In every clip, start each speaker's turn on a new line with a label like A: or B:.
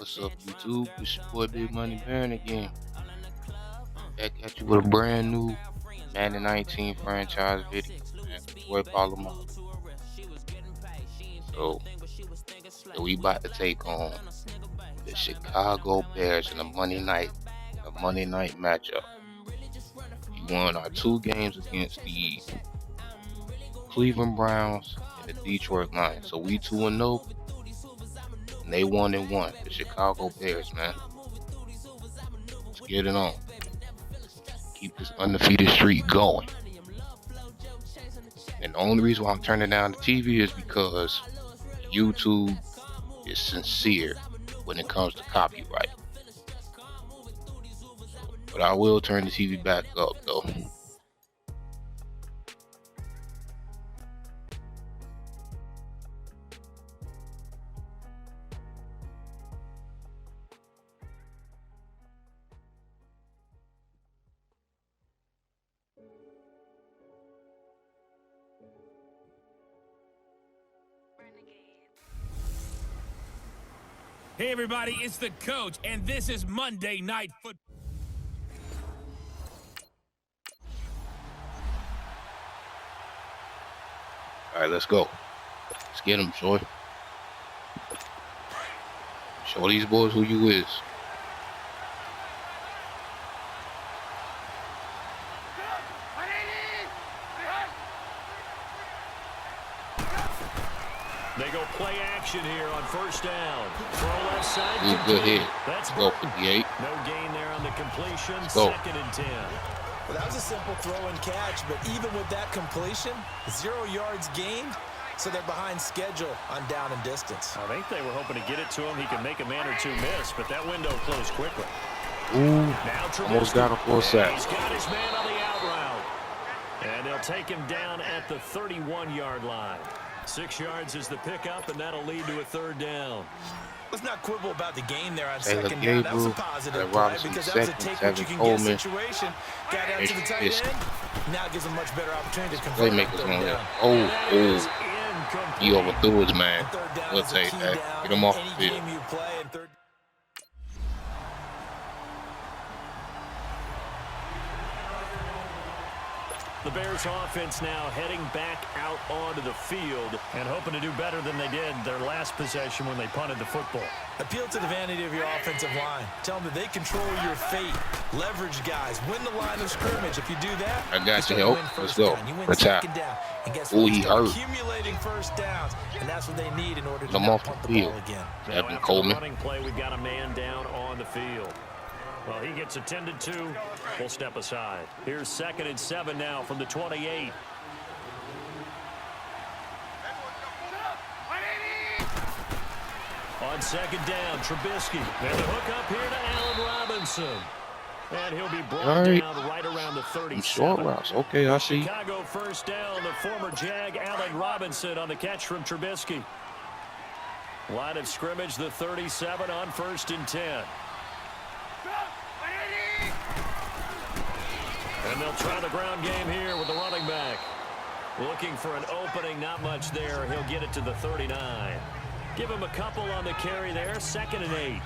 A: What's up, YouTube? It's your boy Big Money Baron again. Back at you with a brand new Madden 19 franchise video. Man, boy Polamalu. So we about to take on the Chicago Bears in a Monday night matchup. We won our 2 games against the Cleveland Browns and the Detroit Lions. So we 2-0. And they 1-1. The Chicago Bears, man. Let's get it on. Keep this undefeated streak going. And the only reason why I'm turning down the TV is because YouTube is sincere when it comes to copyright. But I will turn the TV back up though.
B: Hey everybody, it's the coach, and this is Monday Night Football.
A: All right, let's go. Let's get them, Joy. Show these boys who you is.
C: They go play action here on first down. Throw left side.
A: Good hit. Let's go, 58.
C: No gain there on the completion.
A: Go.
C: 2nd and 10.
D: Well, that was a simple throw and catch, but even with that completion, 0 yards gained, so they're behind schedule on down and distance.
C: I think they were hoping to get it to him. He could make a man or two miss, but that window closed quickly.
A: Ooh,
C: now
A: almost got him for a sack.
C: He's got his man on the out route. And they'll take him down at the 31-yard line. 6 yards is the pickup, and that'll lead to a 3rd down.
D: Let's not quibble about the gain there on
A: Taylor
D: 2nd down. That was a
A: Gabriel,
D: positive play
A: Robinson
D: because that was a
A: second,
D: take what you can
A: Coleman,
D: get situation. Got out to the tight
A: Fisk.
D: end. Now gives a much better opportunity to convert on
A: Playmakers
D: 3rd
A: on there.
D: down.
A: Oh, he overthrew his man. We'll take that. Get him off the field.
D: Any game you play in third.
C: The Bears offense now heading back out onto the field and hoping to do better than they did their last possession when they punted the football.
D: Appeal to the vanity of your offensive line. Tell them that they control your fate. Leverage guys. Win the line of scrimmage. If you do that,
A: I got you.
D: you
A: Let's go.
D: You win
A: Attack.
D: 2nd down. And guess
A: Ooh,
D: what?
A: he
D: Start
A: hurt.
D: accumulating first downs, and that's what they need in order to
A: I'm
D: not
A: off the
D: punt the
A: field.
D: ball again.
C: Now,
A: Evan
C: after
A: Coleman.
C: the running play, we've got a man down on the field. Well, he gets attended to. We'll step aside. Here's 2nd and 7 now from the 28. On 2nd down, Trubisky. And the hook up here to Allen Robinson. And he'll be brought down right around the 37.
A: Short routes. Okay, I see.
C: Chicago 1st down. The former Jag, Allen Robinson, on the catch from Trubisky. Line of scrimmage, the 37 on 1st and 10. And they'll try the ground game here with the running back. Looking for an opening, not much there. He'll get it to the 39. Give him a couple on the carry there, 2nd and 8.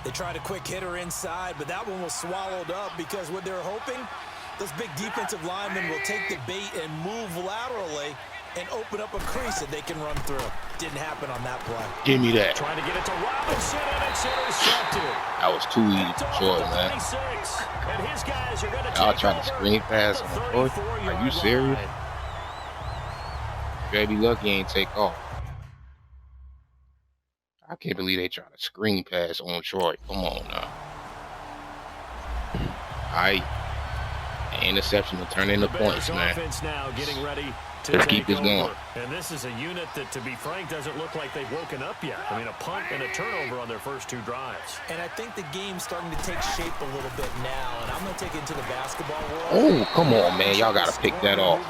D: They tried a quick hitter inside, but that one was swallowed up because what they're hoping, those big defensive linemen will take the bait and move laterally and open up a crease that they can run through. Didn't happen on that play.
A: Give me that.
C: Trying to get it to Robinson, and it's intercepted.
A: That was too easy for Troy, man.
C: And his guys are going to
A: Y'all trying to screen pass on Troy? Are you serious? Baby Lucky ain't take off. I can't believe they trying to screen pass on Troy. Come on now. Alright. The interception will turn into points, man.
C: Now getting ready to
A: Let's keep this going.
C: And this is a unit that, to be frank, doesn't look like they've woken up yet. I mean, a punt and a turnover on their first 2 drives.
D: And I think the game's starting to take shape a little bit now, and I'm going to take it to the basketball world.
A: Oh, come on, man. Y'all got to pick that off.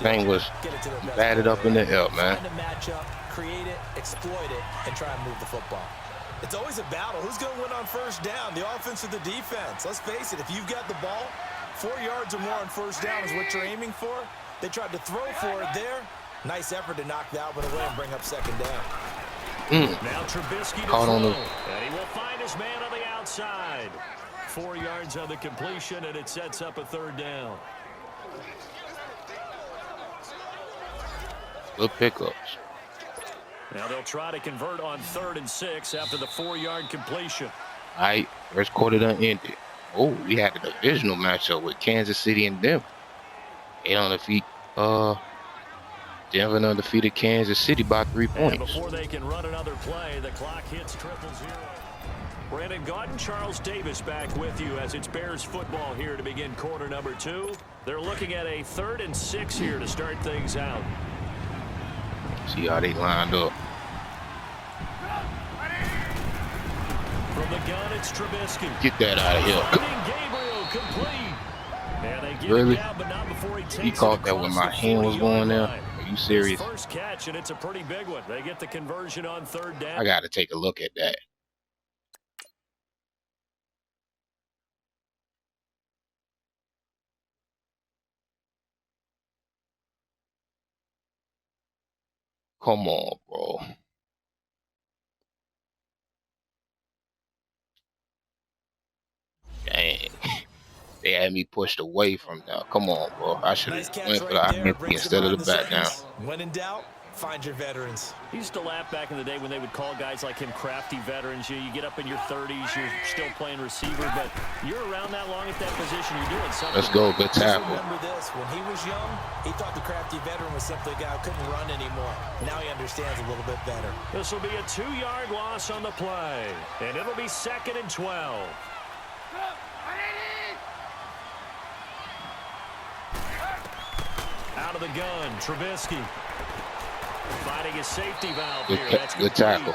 A: Thing was batted up in the air, man.
D: Find a matchup, create it, exploit it, and try and move the football. It's always a battle. Who's going to win on first down, the offense or the defense? Let's face it, if you've got the ball, 4 yards or more on first down is what you're aiming for. They tried to throw for it there. Nice effort to knock that one away and bring up 2nd down.
C: Now Trubisky to
A: Caught
C: throw,
A: on the.
C: and he will find his man on the outside. 4 yards on the completion, and it sets up a third down.
A: Good pickups.
C: Now they'll try to convert on 3rd and 6 after the 4-yard completion.
A: All right, first quarter done ended. Oh, we had a divisional matchup with Kansas City and Denver. They undefeated. Denver undefeated Kansas City by 3 points.
C: And before they can run another play, the clock hits 0-0. Brandon Gaunt and Charles Davis back with you as it's Bears football here to begin quarter number 2. They're looking at a 3rd and 6 here to start things out.
A: See how they lined up.
C: From the gun, it's Trubisky.
A: Get that out of here.
C: Gabriel complete. And they get
A: Really?
C: it down, but not before he takes
A: He caught that when my hand was going there. Are you serious?
C: First catch, and it's a pretty big one. They get the conversion on 3rd down.
A: I got to take a look at that. Come on, bro. Dang. They had me pushed away from now. Come on, bro. I should have went for the identity instead of the back down.
D: When in doubt, find your veterans.
C: He used to laugh back in the day when they would call guys like him crafty veterans. You get up in your 30s, you're still playing receiver, but you're around that long at that position, you're doing something.
A: Let's go, good tackle.
D: Remember this, when he was young, he thought the crafty veteran was simply a guy who couldn't run anymore. Now he understands a little bit better.
C: This will be a 2-yard loss on the play, and it'll be 2nd and 12. Out of the gun, Trubisky. Finding his safety valve here. That's
A: good tackle.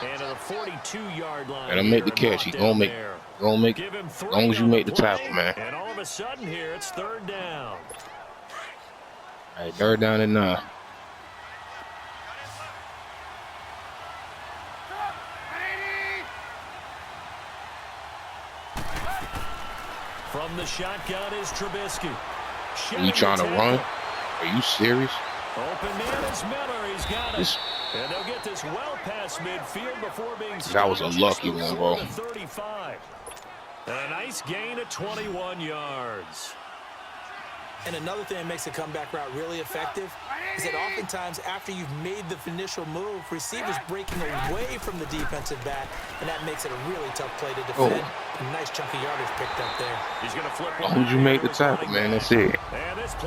C: And to the 42-yard line.
A: Let him make the catch. He's gonna make. As long as you make the tackle, man.
C: And all of a sudden here, it's 3rd down.
A: All right, 3rd down and 9.
C: From the shotgun is Trubisky.
A: Are you trying to run? Are you serious?
C: Open man is Miller. He's got it. And they'll get this well past midfield before being
A: That was a lucky one, bro.
C: 35. And a nice gain of 21 yards.
D: And another thing that makes a comeback route really effective is that oftentimes after you've made the initial move, receivers breaking away from the defensive back, and that makes it a really tough play to defend. A nice chunk of yardage picked up there.
C: He's going to flip.
A: As long as you make the tackle, man, that's it.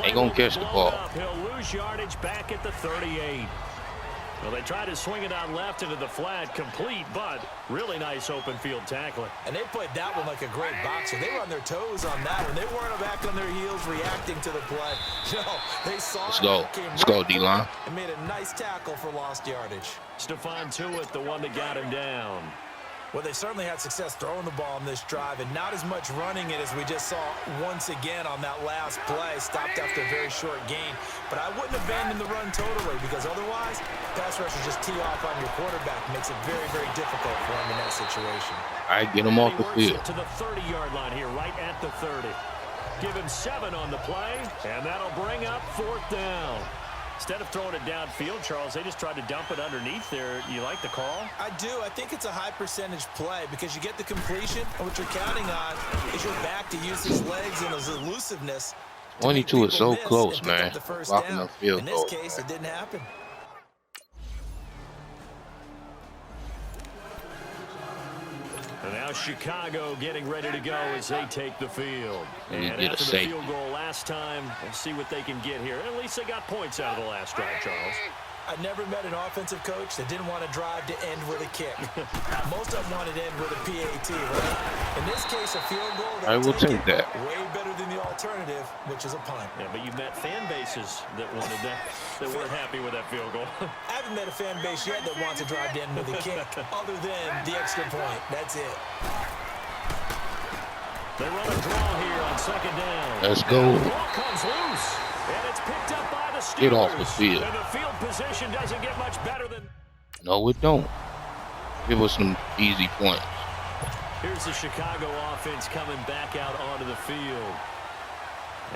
A: Ain't gonna catch the ball.
C: He'll lose yardage back at the 38. Well, they tried to swing it out left into the flat, complete, but really nice open field tackling.
D: And they played that one like a great boxer. They were on their toes on that one. They weren't back on their heels reacting to the play. No, they saw
A: Let's go. Let's go, D-line.
D: And made a nice tackle for lost yardage.
C: Stephon Tuitt, the one that got him down.
D: Well, they certainly had success throwing the ball on this drive, and not as much running it as we just saw once again on that last play. Stopped after a very short gain. But I wouldn't abandon the run totally, because otherwise, pass rushers just tee off on your quarterback. Makes it very, very difficult for him in that situation.
A: All right, get him off the field.
C: To the 30-yard line here, right at the 30. Give him 7 on the play, and that'll bring up 4th down. Instead of throwing it downfield, Charles, they just tried to dump it underneath there. You like the call?
D: I do. I think it's a high percentage play because you get the completion, and what you're counting on is your back to use his legs and his elusiveness.
A: 22 is so close, man. Blocking the field goal.
D: In this case, it didn't happen.
C: And now Chicago getting ready to go as they take the field. And
A: get
C: after
A: a
C: the
A: safety.
C: field goal last time, we'll see what they can get here. At least they got points out of the last drive, Charles.
D: I never met an offensive coach that didn't want to drive to end with a kick. Most of them wanted to end with a PAT, right? In this case, a field goal,
A: I will take that.
D: Way better than the alternative, which is a punt.
C: Yeah, but you've met fan bases that wanted that, that weren't happy with that field goal.
D: I haven't met a fan base yet that wants to drive to end with a kick, other than the extra point. That's it.
C: They run a draw here on 2nd down.
A: Let's go.
C: The ball comes loose, and it's picked up by the Steelers.
A: Get off the field.
C: And the field position doesn't get much better than...
A: No, it don't. Give us some easy points.
C: Here's the Chicago offense coming back out onto the field.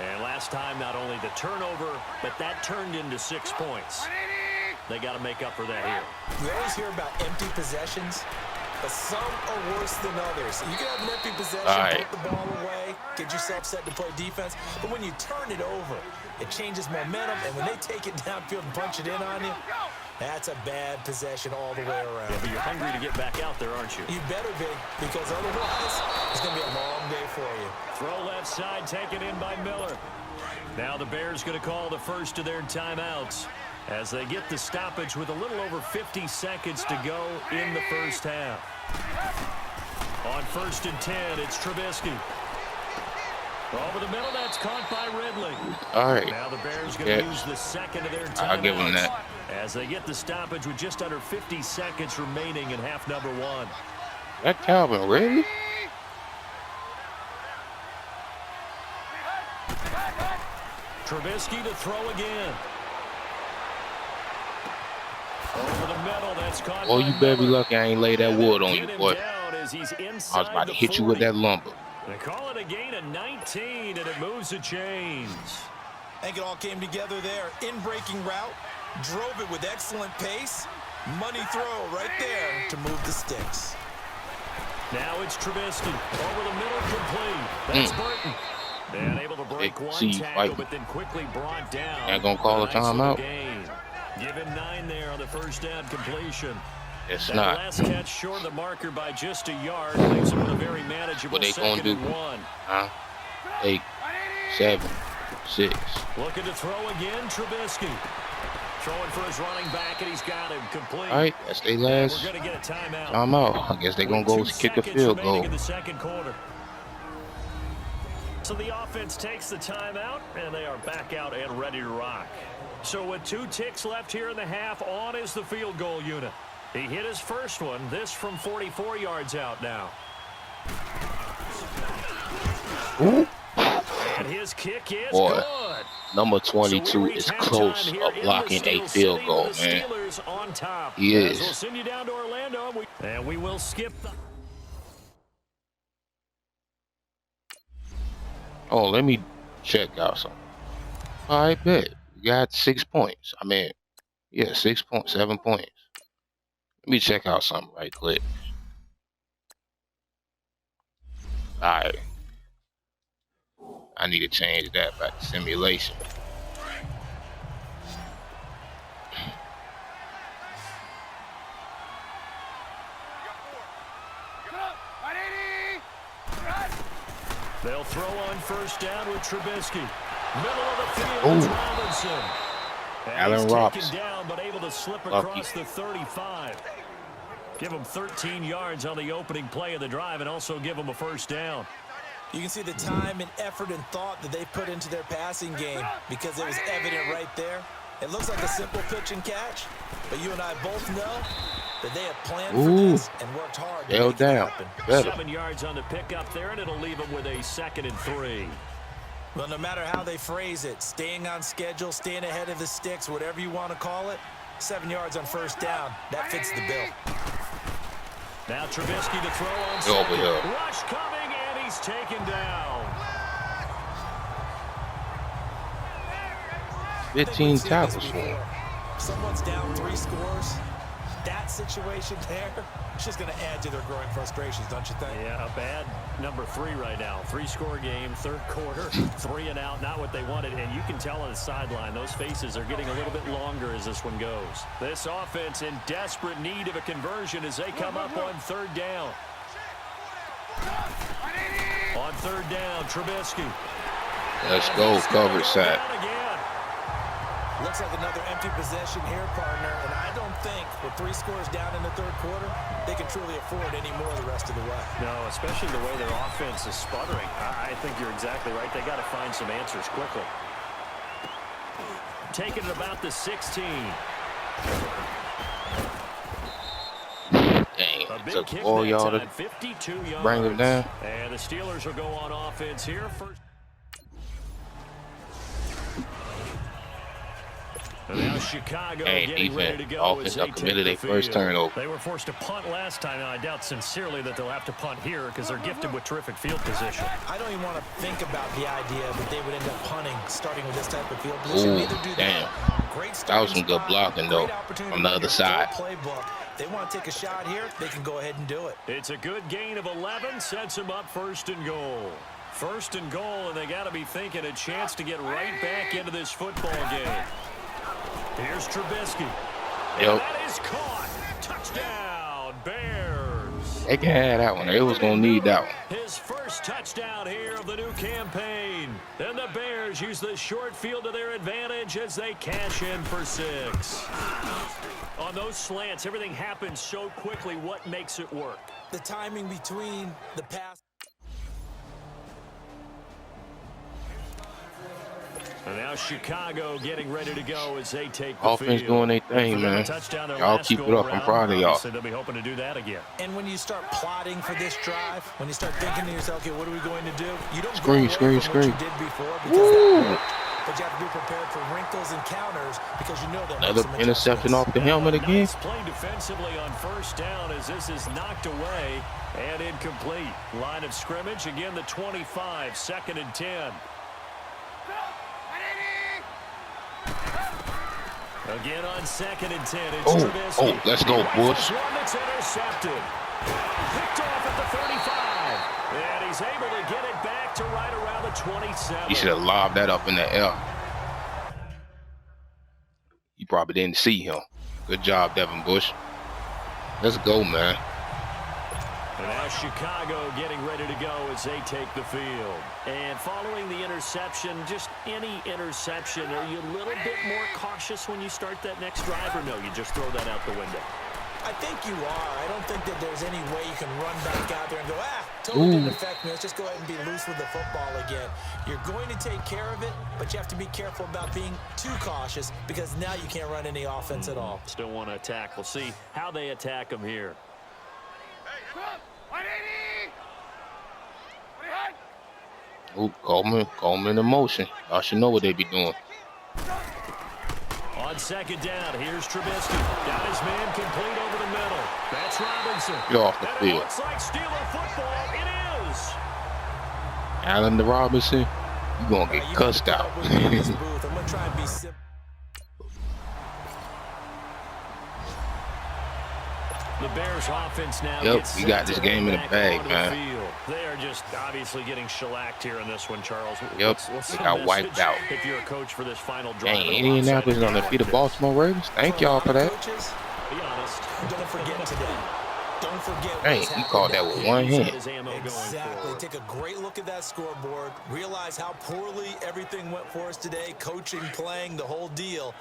C: And last time, not only the turnover, but that turned into 6 points. They got to make up for that here.
D: We always hear about empty possessions, but some are worse than others. You can have an empty possession, put the ball away, get yourself set to play defense, but when you turn it over, it changes momentum, and when they take it downfield and punch it in on you, that's a bad possession all the way around.
C: Yeah, but you're hungry to get back out there, aren't you?
D: You better be, because otherwise, it's going to be a long day for you.
C: Throw left side, taken in by Miller. Now the Bears going to call the first of their timeouts as they get the stoppage with a little over 50 seconds to go in the first half. On 1st and 10, it's Trubisky. Over the middle, that's caught by Ridley.
A: All right.
C: Now the Bears going to use the second of their timeouts.
A: I'll give them that.
C: As they get the stoppage with just under 50 seconds remaining in half number 1.
A: That Calvin, really?
C: Trubisky to throw again. Over the middle, that's caught.
A: Oh, you better be lucky I ain't lay that wood on you, boy.
C: I
A: was about to hit you with that lumber.
C: They call it a gain of 19, and it moves the chains.
D: I think it all came together there. In-breaking route, drove it with excellent pace. Money throw right there to move the sticks.
C: Now it's Trubisky. Over the middle, complete. That's Burton. And able to break one tackle, but then quickly brought down.
A: Ain't gonna call a timeout.
C: Give him 9 there on the first down completion.
A: It's
C: that
A: not.
C: Last catch short of the marker by just a yard. Leaves him with a very manageable
A: what they
C: second
A: gonna do?
C: and 1.
A: 8, 7, 6.
C: Looking to throw again, Trubisky. Throwing for his running back, and he's got him complete.
A: All right, that's their last
C: We're going to get a timeout.
A: timeout. I guess they're going to go kick a field goal.
C: In the second quarter. So the offense takes the timeout, and they are back out and ready to rock. So with 2 ticks left here in the half, on is the field goal unit. He hit his first one, this from 44 yards out now.
A: Ooh.
C: And his kick is
A: good. Number 22
C: so
A: is close of blocking a field goal, man.
C: On top.
A: He is.
C: We'll send you down to Orlando, and we will skip the...
A: Oh, let me check out something. All right, bet. You got 6 points. I mean, yeah, 6 points, 7 points. Let me check out something right quick. All right. I need to change that back to simulation.
C: They'll throw on first down with Trubisky. Middle of the field is Robinson.
A: Allen Robinson.
C: Down, but able to slip across the 35. Give him 13 yards on the opening play of the drive and also give him a first down.
D: You can see the time and effort and thought that they put into their passing game because it was evident right there. It looks like a simple pitch and catch, but you and I both know that they have planned for this and worked hard to make it happen.
C: 7 yards on the pickup there, and it'll leave them with a 2nd and 3.
D: Well, no matter how they phrase it, staying on schedule, staying ahead of the sticks, whatever you want to call it, 7 yards on first down, that fits the bill.
C: Now Trubisky to throw on second. Rush coming, and he's taken down.
A: 15 tackles for him.
D: Someone's down 3 scores. That situation there, it's just going to add to their growing frustrations, don't you think?
C: Yeah, a bad number 3 right now. 3-score game, 3rd quarter, 3 and out, not what they wanted. And you can tell on the sideline, those faces are getting a little bit longer as this one goes. This offense in desperate need of a conversion as they come up on 3rd down. On 3rd down, Trubisky.
A: Let's go, cover sack.
D: Looks like another empty possession here, partner, and I don't think with 3 scores down in the 3rd quarter, they can truly afford any more the rest of the way.
C: No, especially the way their offense is sputtering. I think you're exactly right. They got to find some answers quickly. Taking it about the 16.
A: Dang, it took all y'all to
C: 52 yards.
A: Bring it down.
C: And the Steelers will go on offense here first. Now Chicago getting ready to go.
A: Offense committed their first turnover.
C: They were forced to punt last time, and I doubt sincerely that they'll have to punt here because they're gifted with terrific field position.
D: I don't even want to think about the idea that they would end up punting starting with this type of field position. Neither do they. great
A: That was some
D: starting
A: good
D: spot,
A: blocking, though,
D: great opportunity
A: on the
D: to run
A: other
D: your
A: side.
D: full playbook. They want to take a shot here, they can go ahead and do it.
C: It's a good gain of 11, sets them up 1st and goal. 1st and goal, and they got to be thinking a chance to get right back into this football game. Here's Trubisky.
A: Yep.
C: And that is caught. Touchdown, Bears.
A: They can have that one. They was going to need that one.
C: His first touchdown here of the new campaign. And the Bears use the short field to their advantage as they cash in for 6. On those slants, everything happens so quickly. What makes it work?
D: The timing between the pass.
C: And now Chicago getting ready to go as they take the
A: Offense
C: field.
A: doing their thing, man. Y'all keep it up. I'm proud of y'all.
C: They'll be hoping to do that again.
D: And when you start plotting for this drive, when you start thinking to yourself, okay, what are we going to do? You don't
A: Screen,
D: go away from
A: screen.
D: what you did before because that worked, but you have to be prepared for wrinkles and counters because you know that.
A: Another interception off the helmet again.
C: Nice play defensively on 1st down as this is knocked away and incomplete. Line of scrimmage again, the 25, 2nd and 10. Again on 2nd and 10, it's Trubisky.
A: Let's go, Bush.
C: One that's intercepted. Picked off at the 35. And he's able to get it back to right around the 27.
A: He should have lobbed that up in the air. You probably didn't see him. Good job, Devin Bush. Let's go, man.
C: And now Chicago getting ready to go as they take the field. And following the interception, just any interception, are you a little bit more cautious when you start that next drive, or no, you just throw that out the window?
D: I think you are. I don't think that there's any way you can run back out there and go, totally didn't affect me. Let's just go ahead and be loose with the football again. You're going to take care of it, but you have to be careful about being too cautious because now you can't run any offense at all.
C: Still want to attack. We'll see how they attack them here.
A: Oh, call me in motion. I should know what they be doing.
C: On 2nd down, here's Trubisky. Got his man complete over the middle. That's Robinson.
A: Get off the field.
C: It looks like Steeler football. It is.
A: Allen to Robinson, you gonna get cussed out.
D: I'm gonna try and be simple.
C: The Bears offense now.
A: Yep, we got this game in the bag, man.
C: They are just obviously getting shellacked here in this one, Charles.
A: Yep, they got wiped out.
C: If you're a coach for this final drive.
A: Dang, Indianapolis on the feet of Baltimore Ravens. Thank y'all for that.
C: Be honest.
D: Don't forget today. Don't forget.
A: Dang, you caught that with one hand.
D: Exactly. Take a great look at that scoreboard. Realize how poorly everything went for us today. Coaching, playing, the whole deal.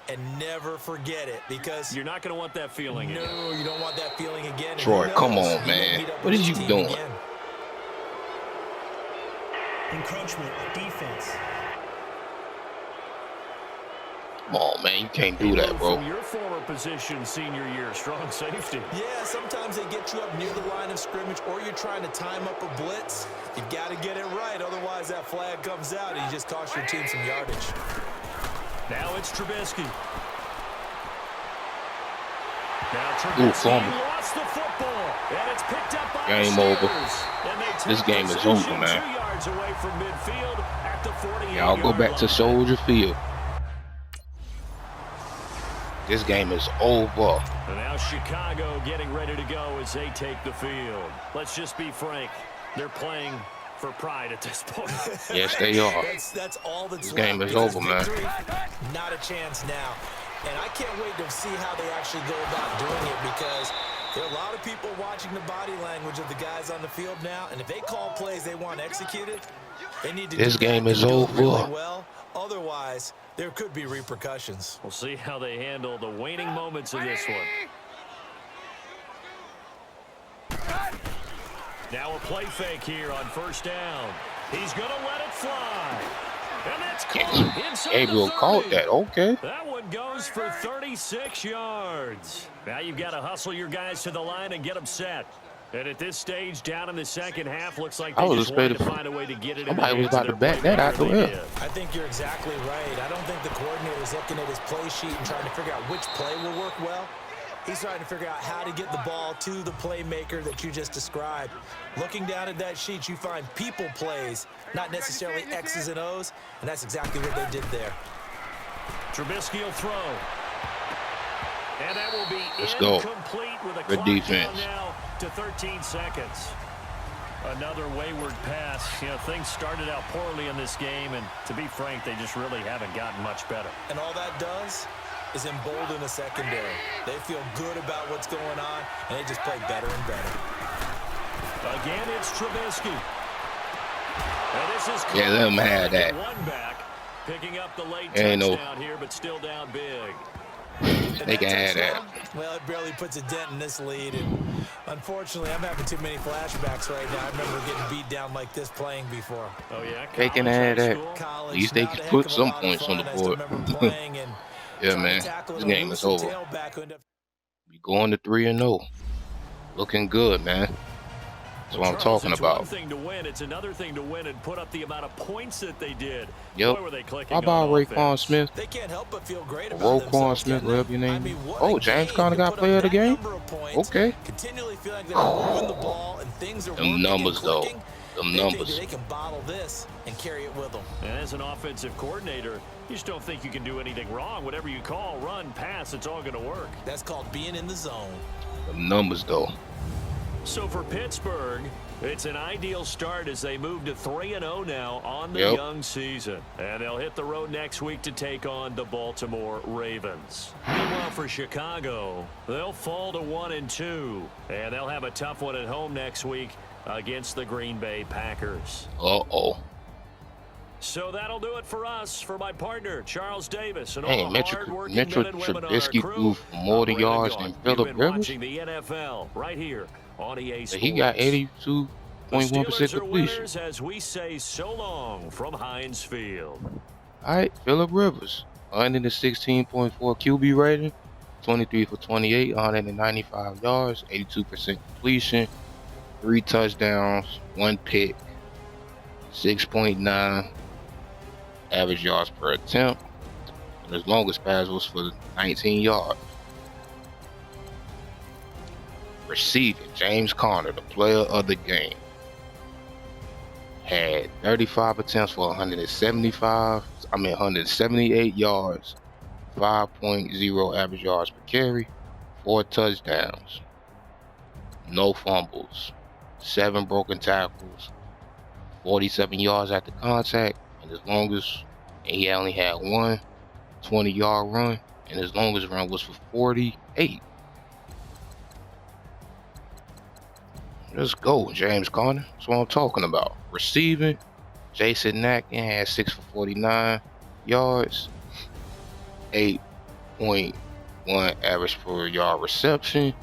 D: And never forget it because
C: you're not going to want that feeling again.
D: No, you don't want that feeling again.
A: Troy, come on, man. What are you doing?
D: Again.
E: Encroachment, defense.
A: Come on, man. You can't do that, bro.
C: From your former position, senior year, strong safety.
D: Yeah, sometimes they get you up near the line of scrimmage or you're trying to time up a blitz. You got to get it right. Otherwise, that flag comes out and you just cost your team some yardage.
C: Now it's Trubisky. Now Trubisky lost the football, and it's picked up by
A: game
C: the
A: over. This game is over, man.
C: 2 yards away from midfield at the 48-yard
A: Y'all go back to
C: line.
A: Soldier Field. This game is over.
C: And now Chicago getting ready to go as they take the field. Let's just be frank. They're playing for pride at this point.
A: Yes, they are.
D: That's all that's
A: This game
D: left
A: is over, man.
D: victory, not a chance now. And I can't wait to see how they actually go about doing it because there are a lot of people watching the body language of the guys on the field now. And if they call plays they want executed, they need to
A: This
D: do
A: game
D: that
A: is
D: and do it
A: over.
D: really well. Otherwise, there could be repercussions.
C: We'll see how they handle the waning moments of this one. Now a play fake here on 1st down. He's going to let it fly. And that's caught inside
A: Gabriel
C: the 30.
A: caught that. Okay.
C: That one goes for 36 yards. Now you've got to hustle your guys to the line and get them set. And at this stage, down in the second half, looks like they just wanted to find a way to get it in the
A: Somebody was
C: hands of
A: about to
C: their
A: back that out the
C: playmaker.
A: way.
C: They did.
D: I think you're exactly right. I don't think the coordinator's looking at his play sheet and trying to figure out which play will work well. He's trying to figure out how to get the ball to the playmaker that you just described. Looking down at that sheet, you find people plays, not necessarily X's and O's, and that's exactly what they did there.
C: Trubisky will throw. And that will be
A: Let's go.
C: incomplete with a
A: Good
C: clock
A: defense.
C: down now to 13 seconds. Another wayward pass. You know, things started out poorly in this game, and to be frank, they just really haven't gotten much better.
D: And all that does is embolden the secondary. They feel good about what's going on, and they just play better and better.
C: Again, it's Trubisky. And this is
A: Yeah, let them have that.
C: one back, picking up the late
A: Ain't no-
C: touchdown here, but still down big.
A: They can have that.
D: Well, it barely puts a dent in this lead, and unfortunately, I'm having too many flashbacks right now. I remember getting beat down like this playing before.
C: Oh, yeah?
A: They can
C: College,
A: have
C: high
A: that.
C: school?
D: College,
A: At least they
D: not a
A: can
D: heck
A: put
D: of a
A: some
D: lot of
A: points on
D: fun.
A: the
D: I still
A: board.
D: remember playing and
A: Yeah,
D: trying to
A: man.
D: tackle
A: This
D: an
A: game is
D: elusive
A: over.
D: tailback who ended up
A: We going to 3-0. Looking good, man. That's what I'm talking
C: It's
A: about.
C: one thing to win. It's another thing to win and put up the amount of points that they did.
A: Yep.
C: Boy, were they clicking
A: How about
C: on
A: Raekwon
C: offense.
A: Smith?
D: They can't help but feel great about
A: Roquan
D: themselves,
A: Smith,
D: can they?
A: whatever your name
D: I mean,
A: is.
D: what
A: Oh,
D: a
A: James
D: game
A: Conner
D: to
A: got
D: put
A: player
D: up
A: of the
D: that
A: game?
D: number of points,
A: Okay.
D: continually feel like they're moving the ball and things are
A: Them
D: working
A: numbers,
D: and
A: though.
D: clicking.
A: Them
D: They think
A: numbers.
D: they can bottle this and carry it with them.
C: And as an offensive coordinator, you just don't think you can do anything wrong. Whatever you call, run, pass, it's all going to work.
D: That's called being in the zone.
A: Them numbers, though.
C: So for Pittsburgh, it's an ideal start as they move to 3-0 now on the
A: Yep.
C: young season. And they'll hit the road next week to take on the Baltimore Ravens. Meanwhile, for Chicago, they'll fall to 1-2. And they'll have a tough one at home next week against the Green Bay Packers.
A: Uh-oh.
C: So that'll do it for us. For my partner, Charles Davis, and
A: Hey,
C: all the
A: Metro
C: hardworking
A: Metro
C: men and women on our
A: Trubisky
C: crew,
A: threw for more
C: I'm Brandon
A: yards
C: Gaudin.
A: than
C: You've
A: Phillip
C: been
A: Rivers.
C: watching the NFL right here on EA Sports.
A: He got
C: The
A: 82.1%
C: Steelers are
A: completion.
C: winners as we say so long from Heinz Field.
A: All right, Phillip Rivers, 116.4 QB rating, 23 for 28, 195 yards, 82% completion, 3 touchdowns, 1 pick, 6.9 average yards per attempt, and his longest pass was for 19 yards. Receiving, James Conner, the player of the game, had 35 attempts for 178 yards, 5.0 average yards per carry, 4 touchdowns, no fumbles, 7 broken tackles, 47 yards after contact, and his longest, and he only had one 20-yard run, and his longest run was for 48. Let's go, James Conner. That's what I'm talking about. Receiving, Jason Natkin had 6 for 49 yards, 8.1 average per yard reception.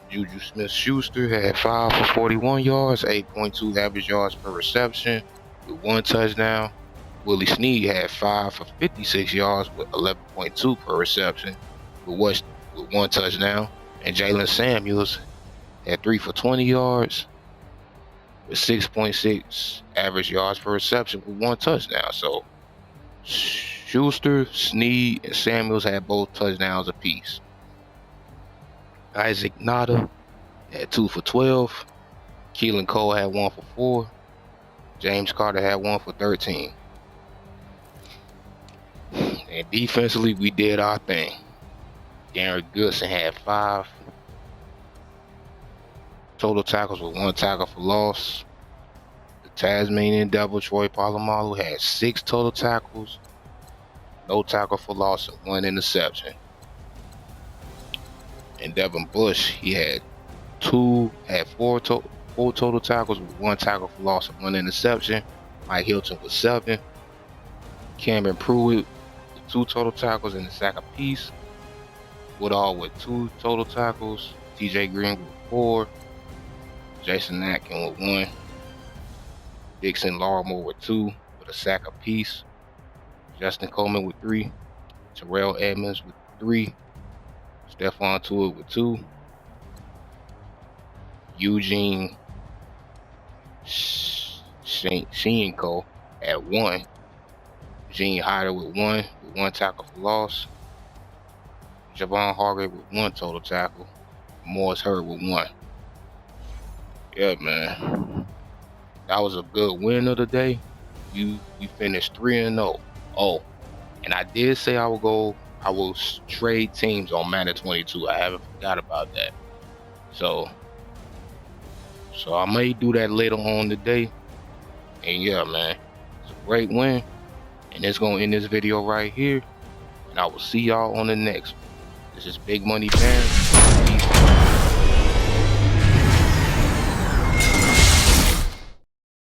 A: Juju Smith-Schuster had 5 for 41 yards, 8.2 average yards per reception, with 1 touchdown. Willie Snead had 5 for 56 yards with 11.2 per reception, with 1 touchdown. And Jalen Samuels had 3 for 20 yards with 6.6 average yards per reception with 1 touchdown. So Schuster, Snead, and Samuels had both touchdowns apiece. Isaac Nada had 2 for 12. Keelan Cole had 1 for 4. James Carter had 1 for 13. And defensively, we did our thing. Darren Goodson had 5 total tackles with 1 tackle for loss. The Tasmanian Devil, Troy Polamalu, had 6 total tackles, no tackle for loss, and 1 interception. And Devin Bush, he had 4 total tackles with 1 tackle for loss and 1 interception. Mike Hilton with 7. Cameron Pruitt with 2 total tackles and a sack apiece. Woodall with 2 total tackles. TJ Green with 4. Jason Natkin with 1. Dixon Larimore with 2 with a sack apiece. Justin Coleman with 3. Terrell Edmonds with 3. Stephon Tuitt with 2. Eugene Shinko at 1. Gene Hyder with 1 tackle for loss. Javon Hargrave with 1 total tackle. Morris Hurd with 1. Yeah, man. That was a good win of the day. We finished 3-0. Oh, And I did say I will trade teams on Madden 22. I haven't forgot about that. So I may do that later on today. And yeah, man, it's a great win. And it's gonna end this video right here. And I will see y'all on the next one. This is Big Money Bears. Peace.